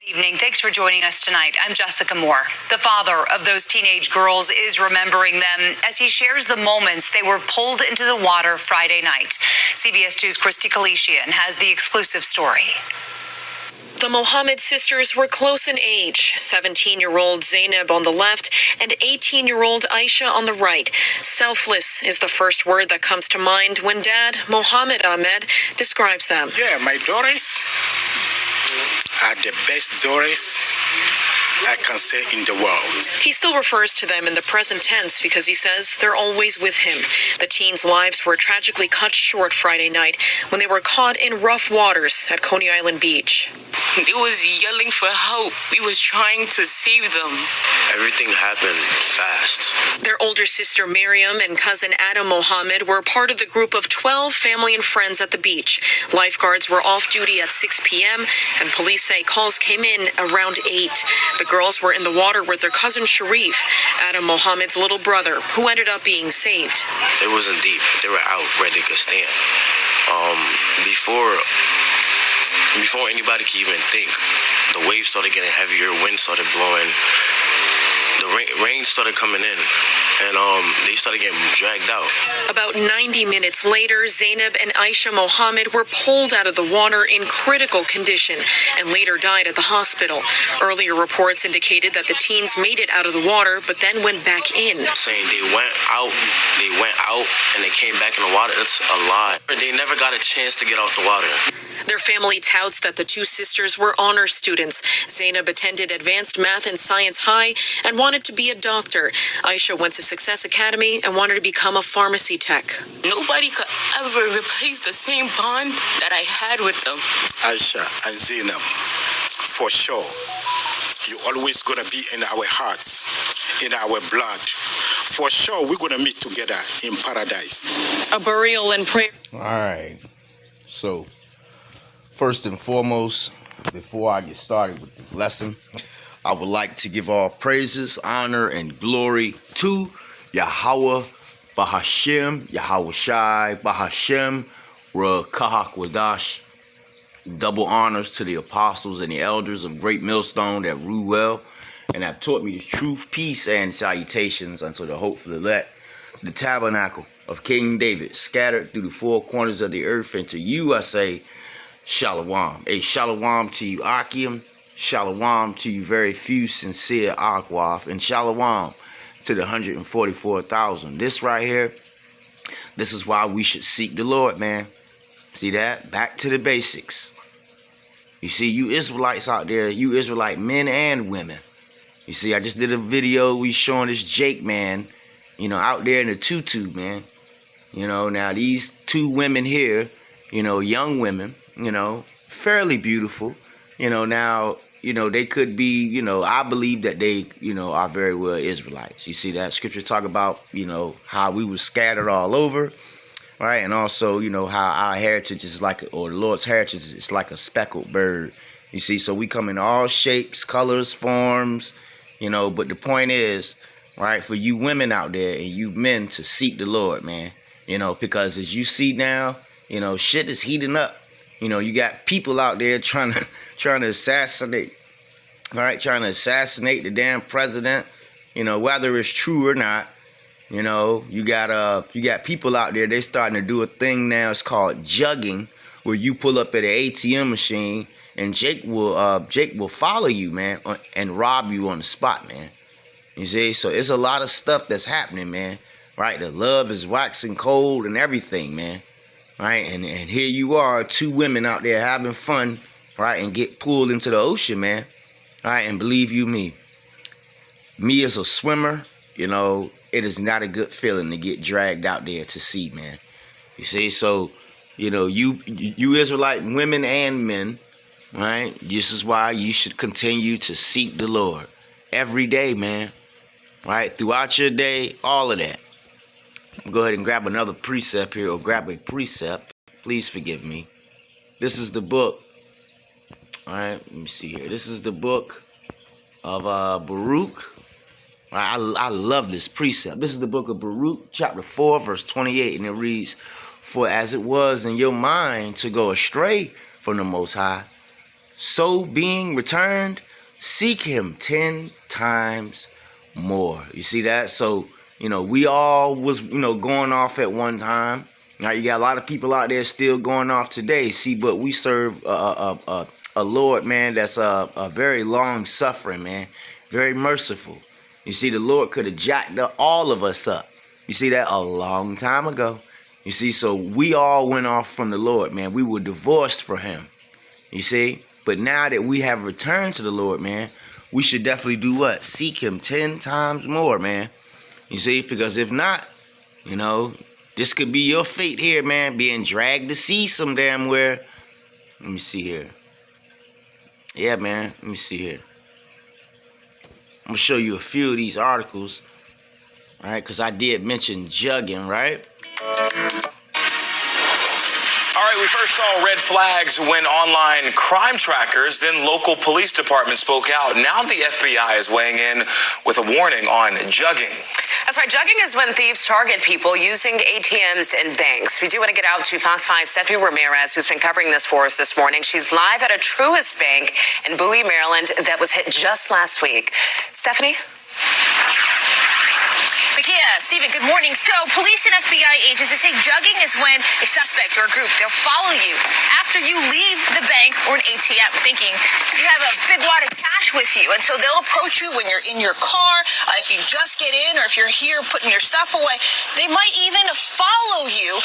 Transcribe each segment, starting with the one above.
Good evening. Thanks for joining us tonight. I'm Jessica Moore. The father of those teenage girls is remembering them as he shares the moments they were pulled into the water Friday night. CBS 2's Christy Kalishian has the exclusive story. The Mohammed sisters were close in age, 17-year-old Zainab on the left and 18-year-old Aisha on the right. Selfless is the first word that comes to mind when Dad, Mohammed Ahmed, describes them. Yeah, my daughters are the best daughters I can say in the world. He still refers to them in the present tense because he says they're always with him. The teens' lives were tragically cut short Friday night when they were caught in rough waters at Coney Island Beach. They was yelling for help. We was trying to save them. Everything happened fast. Their older sister Miriam and cousin Adam Mohammed were part of the group of 12 family and friends at the beach. Lifeguards were off duty at 6 p.m. and police say calls came in around 8. The girls were in the water with their cousin Sharif, Adam Mohammed's little brother, who ended up being saved. It wasn't deep. They were out where they could stand. Before anybody could even think, the waves started getting heavier, wind started blowing, the rain started coming in, and they started getting dragged out. About 90 minutes later, Zainab and Aisha Mohammed were pulled out of the water in critical condition and later died at the hospital. Earlier reports indicated that the teens made it out of the water, but then went back in. Saying they went out, and they came back in the water. It's a lie. They never got a chance to get out the water. Their family touts that the two sisters were honor students. Zainab attended Advanced Math and Science High and wanted to be a doctor. Aisha went to Success Academy and wanted to become a pharmacy tech. Nobody could ever replace the same bond that I had with them. Aisha and Zainab, for sure, you always gonna be in our hearts, in our blood. For sure, we're gonna meet together in paradise. A burial and prayer. All right. So, first and foremost, before I get started with this lesson, I would like to give all praises, honor, and glory to Yahweh Bahashem, Yahweh Shai Bahashem, Rakahak Wadash. Double honors to the apostles and the elders of Great Millstone that rule well and have taught me the truth, peace, and salutations unto the hopeful elect, the tabernacle of King David, scattered through the four corners of the earth. And to you I say, Shalom. A shalom to you, Akim. Shalom to you, very few sincere Akwaf. And shalom to the 144,000. This right here, this is why we should seek the Lord, man. See that? Back to the basics. You see, you Israelites out there, you Israelite men and women. You see, I just did a video we showing this Jake, man, you know, out there in the tutu, man. You know, now these two women here, you know, young women, you know, fairly beautiful, you know, now, you know, they could be, you know, I believe that they, you know, are very well Israelites. You see that scripture talk about, you know, how we were scattered all over, right? And also, you know, how our heritage is like, or the Lord's heritage is like a speckled bird. You see, so we come in all shapes, colors, forms, you know, but the point is, right, for you women out there and you men to seek the Lord, man, you know, because as you see now, you know, shit is heating up. You know, you got people out there trying to assassinate, all right, trying to assassinate the damn president, you know, whether it's true or not. You know, you got people out there, they starting to do a thing now, it's called jugging, where you pull up at an ATM machine and Jake will follow you, man, and rob you on the spot, man. You see, so it's a lot of stuff that's happening, man, right? The love is waxing cold and everything, man. Right, and here you are, two women out there having fun, right, and get pulled into the ocean, man. All right, and believe you me as a swimmer, you know, it is not a good feeling to get dragged out there to sea, man. You see, so, you know, you Israelite women and men, right, this is why you should continue to seek the Lord every day, man, right, throughout your day, all of that. Go ahead and grab another precept here, or grab a precept. Please forgive me. This is the book. All right, let me see here. This is the book of Baruch. I love this precept. This is the book of Baruch, chapter 4, verse 28, and it reads, "For as it was in your mind to go astray from the Most High, so being returned, seek him 10 times more. You see that? So, we all was, going off at one time. Now you got a lot of people out there still going off today. See, but we serve a Lord, man, that's a very long suffering, man, very merciful. You see, the Lord could have jacked all of us up. You see that a long time ago. You see, so we all went off from the Lord, man. We were divorced from him. You see, but now that we have returned to the Lord, man, we should definitely do what? Seek him 10 times more, man. You see, because if not, this could be your fate here, man, being dragged to sea some damn where. Let me see here. Yeah, man, let me see here. I'm going to show you a few of these articles, right, because I did mention jugging, right? All right, we first saw red flags when online crime trackers, then local police departments spoke out. Now the FBI is weighing in with a warning on jugging. That's right. Jugging is when thieves target people using ATMs and banks. We do want to get out to Fox 5's Stephanie Ramirez, who's been covering this for us this morning. She's live at a Truist Bank in Bowie, Maryland, that was hit just last week. Stephanie? Makia, Stephen, good morning. So police and FBI agents, they say jugging is when a suspect or a group, they'll follow you after you leave the bank or an ATM thinking you have a big wad of cash with you. And so they'll approach you when you're in your car, if you just get in, or if you're here putting your stuff away. They might even follow you.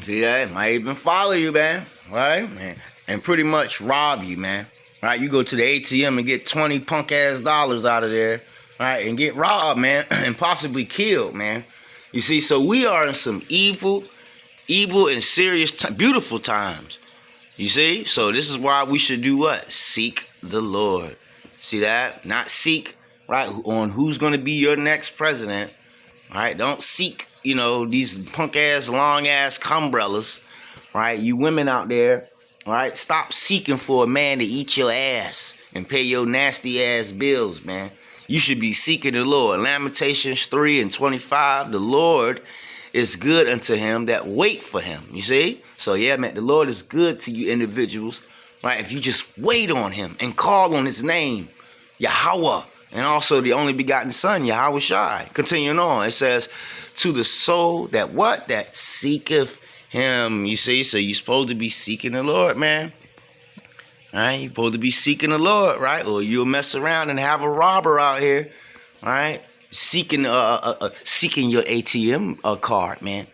See that? Might even follow you, man. Right? Man. And pretty much rob you, man. Right? You go to the ATM and get 20 punk-ass dollars out of there. Right, and get robbed, man, and possibly killed, man. You see, so we are in some evil and serious, beautiful times. You see, so this is why we should do what? Seek the Lord. See that? Not seek, right, on who's going to be your next president. Right? Don't seek, these punk-ass, long-ass umbrellas. Right? You women out there, right? Stop seeking for a man to eat your ass and pay your nasty-ass bills, man. You should be seeking the Lord. Lamentations 3:25. The Lord is good unto him that wait for him. You see? So yeah, man, the Lord is good to you individuals. Right? If you just wait on him and call on his name, Yahweh, and also the only begotten son, Yahweh Shai. Continuing on, it says, to the soul that what? That seeketh him. You see? So you're supposed to be seeking the Lord, man. All right, you're supposed to be seeking the Lord, right? Or you'll mess around and have a robber out here, all right? Seeking your ATM card, man.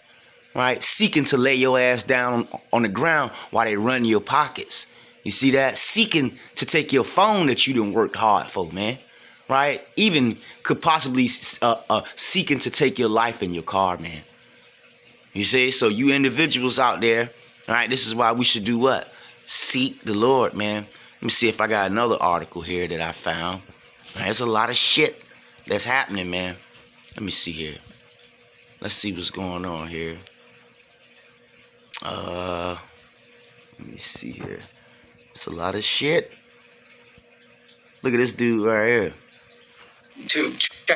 Right? Seeking to lay your ass down on the ground while they run your pockets. You see that? Seeking to take your phone that you done worked hard for, man. Right? Even could possibly seeking to take your life in your car, man. You see? So you individuals out there, all right, this is why we should do what? Seek the Lord, man. Let me see if I got another article here that I found. There's a lot of shit that's happening, man. Let me see here. Let's see what's going on here. Let me see here. It's a lot of shit. Look at this dude right here.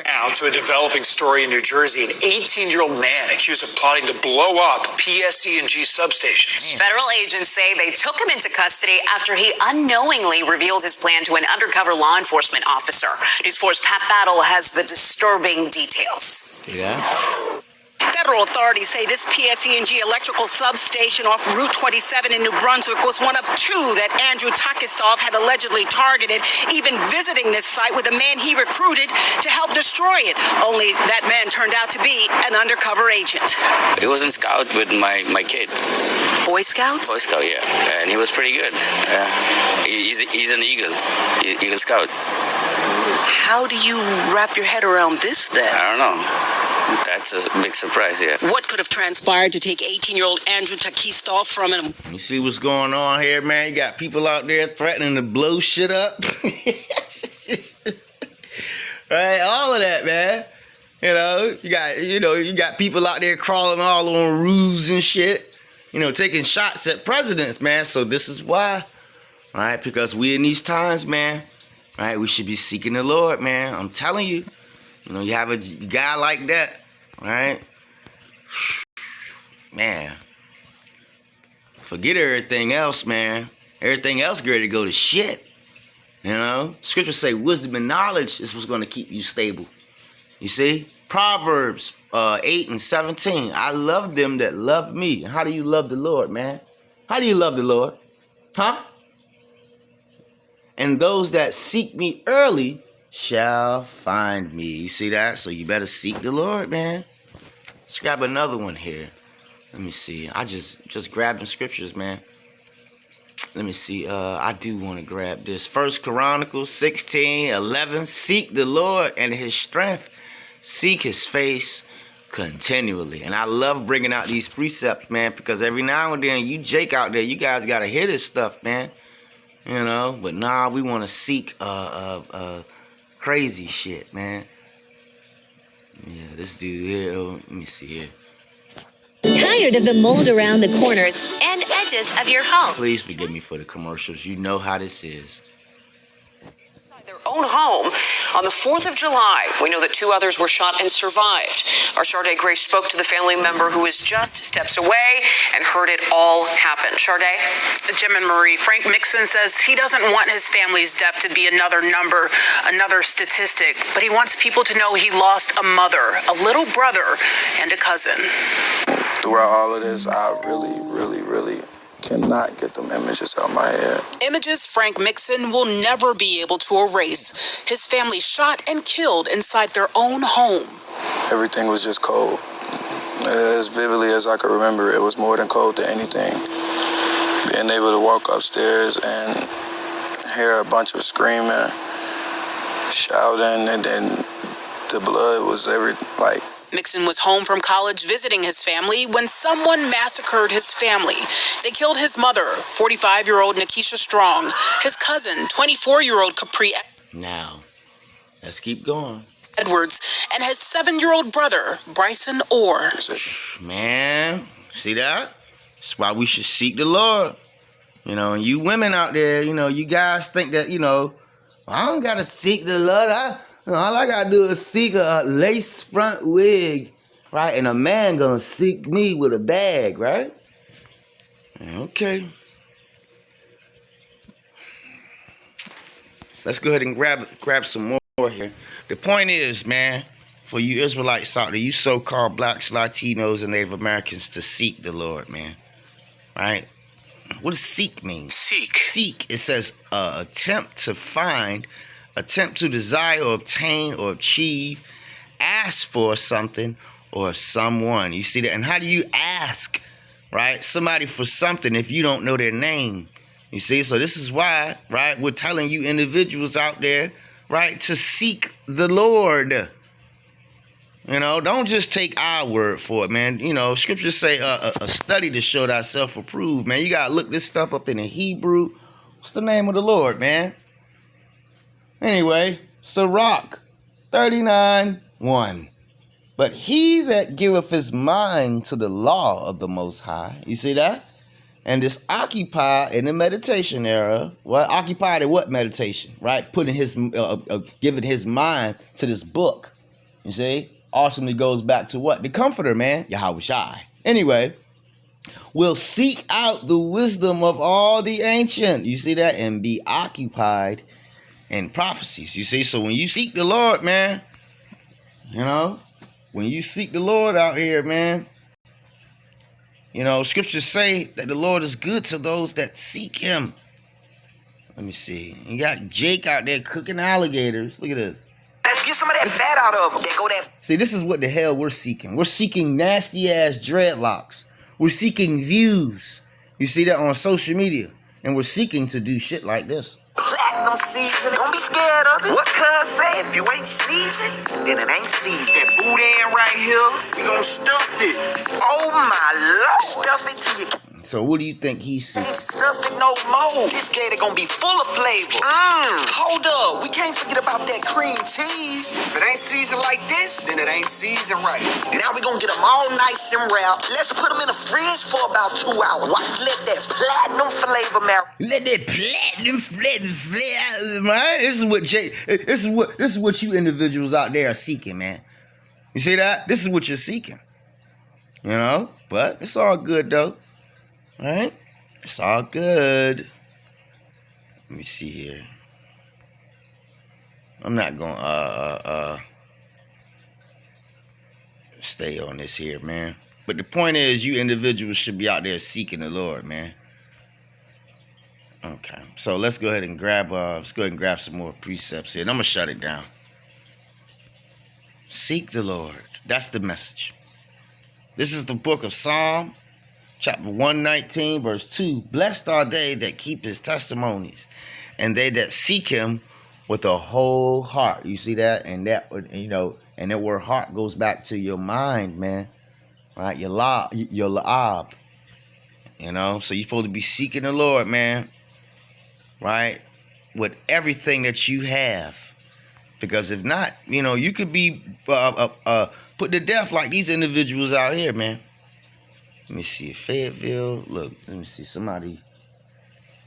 Now to a developing story in New Jersey. An 18-year-old man accused of plotting to blow up PSE&G substations. Federal agents say they took him into custody after he unknowingly revealed his plan to an undercover law enforcement officer. News 4's Pat Battle has the disturbing details. Yeah. Federal authorities say this PSE&G electrical substation off Route 27 in New Brunswick was one of two that Andrew Takistov had allegedly targeted, even visiting this site with a man he recruited to help destroy it. Only that man turned out to be an undercover agent. He was in Scout with my kid. Boy Scouts? Boy Scout, yeah. And he was pretty good. He's an Eagle Scout. How do you wrap your head around this then? I don't know. That's a big surprise, yeah. What could have transpired to take 18-year-old Andrew Takistov from him? You see what's going on here, man? You got people out there threatening to blow shit up. Right? All of that, man. You got people out there crawling all on roofs and shit. Taking shots at presidents, man. So this is why. All right? Because we in these times, man. All right? We should be seeking the Lord, man. I'm telling you. You have a guy like that, right? Man. Forget everything else, man. Everything else ready to go to shit. You know, scriptures say wisdom and knowledge is what's going to keep you stable. You see, Proverbs 8:17. I love them that love me. How do you love the Lord, man? How do you love the Lord? Huh? And those that seek me early shall find me. You see that? So you better seek the Lord, man. Let's grab another one here. Let me see. I just grabbed the scriptures, man. Let me see. I do want to grab this. 1 Chronicles 16:11. Seek the Lord and his strength. Seek his face continually. And I love bringing out these precepts, man, because every now and then you Jake out there, you guys got to hear this stuff, man. You know, but nah, we want to seek crazy shit, man. Yeah, this dude here, let me see here. Tired of the mold around the corners and edges of your home? Please forgive me for the commercials. You know how this is. Their own home on the 4th of July. We know that 2 others were shot and survived. Our Sade Grace spoke to the family member who was just steps away and heard it all happen. Sade? Jim and Marie, Frank Mixon says he doesn't want his family's death to be another number, another statistic, but he wants people to know he lost a mother, a little brother, and a cousin. Throughout all of this, I really cannot get them images out of my head. Images Frank Mixon will never be able to erase. His family shot and killed inside their own home. Everything was just cold. As vividly as I could remember, it was more than cold to anything. Being able to walk upstairs and hear a bunch of screaming, shouting, and then the blood was Mixon was home from college visiting his family when someone massacred his family. They killed his mother, 45-year-old Nikisha Strong, his cousin, 24-year-old Capri Now, let's keep going. Edwards, and his 7-year-old brother, Bryson Orr. Man, see that? That's why we should seek the Lord. You know, and you women out there, you know, you guys think that, you know, I don't got to seek the Lord. All I got to do is seek a lace front wig, right? And a man going to seek me with a bag, right? Okay. Let's go ahead and grab some more here. The point is, man, for you Israelites out there, you so-called blacks, Latinos, and Native Americans to seek the Lord, man. Right? What does seek mean? Seek. It says attempt to find, attempt to desire or obtain or achieve, ask for something or someone. You see that? And how do you ask, right, somebody for something if you don't know their name? You see? So this is why, right, we're telling you individuals out there, right, to seek the Lord. You know, don't just take our word for it, man. You know, scriptures say a study to show thyself approved, man. You got to look this stuff up in the Hebrew. What's the name of the Lord, man? Anyway, Sirach 39:1. But he that giveth his mind to the law of the Most High, you see that? And is occupied in the meditation era. What? Occupied in what meditation? Right? Putting his, giving his mind to this book. You see? Awesomely goes back to what? The Comforter, man. Yahweh Shai. Anyway, will seek out the wisdom of all the ancient. You see that? And be occupied in prophecies. You see? So when you seek the Lord, man, you know, when you seek the Lord out here, man, you know, scriptures say that the Lord is good to those that seek him. Let me see. You got Jake out there cooking alligators. Look at this. Let's get some of that fat out of them. They go that. See, this is what the hell we're seeking. We're seeking nasty ass dreadlocks. We're seeking views. You see that on social media. And we're seeking to do shit like this. Platinum season. Don't be scared of it. What cuz say? If you ain't seasoned, then it ain't seasoned. That boudin right here, we gonna stuff it. Oh my Lord. Stuff it till you So what do you think he's seeking? ain't stuff it no more. This gator gonna be full of flavor. Hold up. We can't forget about that cream cheese. If it ain't seasoned like this, then it ain't seasoned right. Now we gonna get them all nice and wrapped. Let's put them in the fridge for about 2 hours. Let that platinum flavor marinate. Let that platinum flavor, man. This is what you individuals out there are seeking, man. You see that? This is what you're seeking. You know? But it's all good though. All right? It's all good. Let me see here. I'm not gonna stay on this here, man. But the point is, you individuals should be out there seeking the Lord, man. Okay, so let's go ahead and grab some more precepts here, and I'm gonna shut it down. Seek the Lord. That's the message. This is the book of Psalm, chapter 119, verse 2. Blessed are they that keep his testimonies, and they that seek him with a whole heart. You see that? And that, you know, and that word heart goes back to your mind, man. Right? Your la'ab. You know, so you're supposed to be seeking the Lord, man. Right? With everything that you have. Because if not, you know, you could be put to death like these individuals out here, man. Let me see. Fayetteville. Look, let me see. Somebody.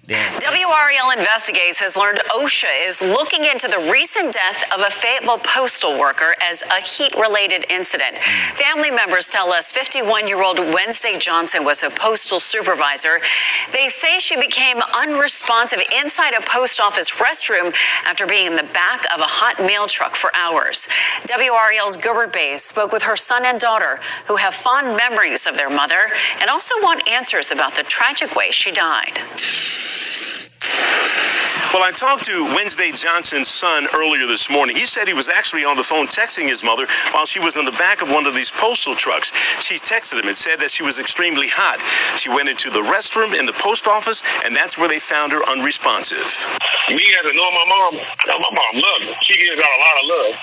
WREL Investigates has learned OSHA is looking into the recent death of a Fayetteville postal worker as a heat-related incident. Family members tell us 51-year-old Wednesday Johnson was a postal supervisor. They say she became unresponsive inside a post office restroom after being in the back of a hot mail truck for hours. WREL's Gilbert Bays spoke with her son and daughter, who have fond memories of their mother and also want answers about the tragic way she died. Well, I talked to Wednesday Johnson's son earlier this morning. He said he was actually on the phone texting his mother while she was in the back of one of these postal trucks. She texted him and said that she was extremely hot. She went into the restroom in the post office, and that's where they found her unresponsive. Me as a know my mom loves her. She gives out a lot of love.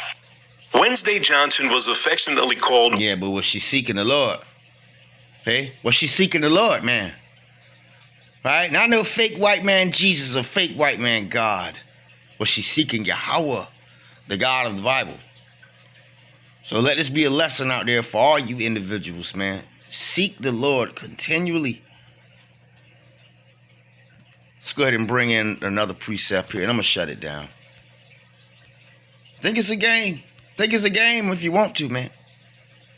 Wednesday Johnson was affectionately called. Yeah, but was she seeking the Lord? Hey, was she seeking the Lord, man? Right? Not no fake white man Jesus or fake white man God. Was she seeking Yahweh, the God of the Bible? So let this be a lesson out there for all you individuals, man. Seek the Lord continually. Let's go ahead and bring in another precept here, and I'm going to shut it down. Think it's a game. Think it's a game if you want to, man.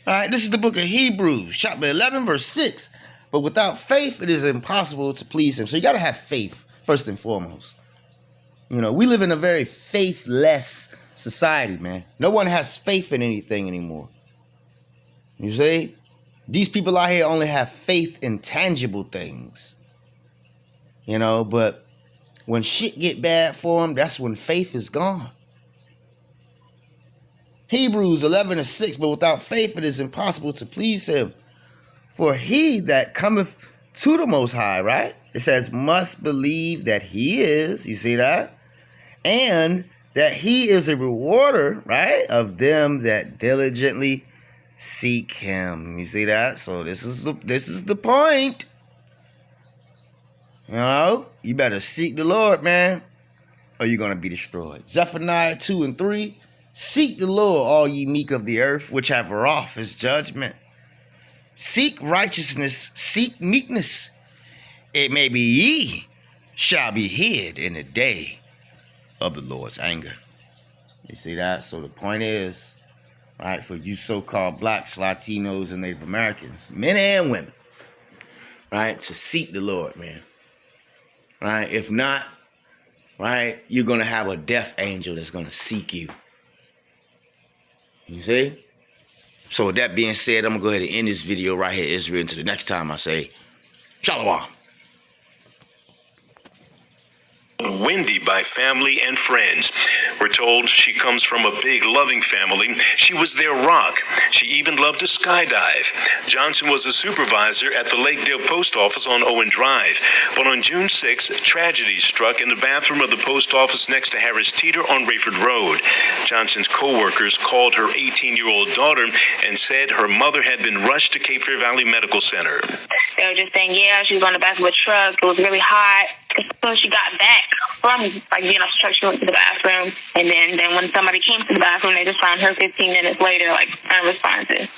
All right, this is the book of Hebrews, chapter 11, verse 6. But without faith, it is impossible to please him. So you got to have faith, first and foremost. You know, we live in a very faithless society, man. No one has faith in anything anymore. You see? These people out here only have faith in tangible things. You know, but when shit get bad for them, that's when faith is gone. Hebrews 11:6, but without faith, it is impossible to please him. For he that cometh to the Most High, right? It says, must believe that he is, you see that? And that he is a rewarder, right? Of them that diligently seek him. You see that? So this is the point. You know? You better seek the Lord, man, or you're going to be destroyed. Zephaniah 2:3. Seek the Lord, all ye meek of the earth, which have wrought his judgment. Seek righteousness, seek meekness. It may be ye shall be hid in the day of the Lord's anger. You see that? So the point is, right, for you so-called blacks, Latinos, and Native Americans, men and women, right, to seek the Lord, man. Right? If not, right, you're going to have a death angel that's going to seek you. You see? So with that being said, I'm going to go ahead and end this video right here, Israel. Until the next time I say, Shalom. Wendy by family and friends. We're told she comes from a big, loving family. She was their rock. She even loved to skydive. Johnson was a supervisor at the Lakedale Post Office on Owen Drive. But on June 6th, tragedy struck in the bathroom of the post office next to Harris Teeter on Rayford Road. Johnson's co-workers called her 18-year-old daughter and said her mother had been rushed to Cape Fear Valley Medical Center. They were just saying, yeah, she was on the back of a truck. It was really hot. As soon as she got back from, getting off the truck, she went to the bathroom. And then when somebody came to the bathroom, they just found her 15 minutes later, unresponsive.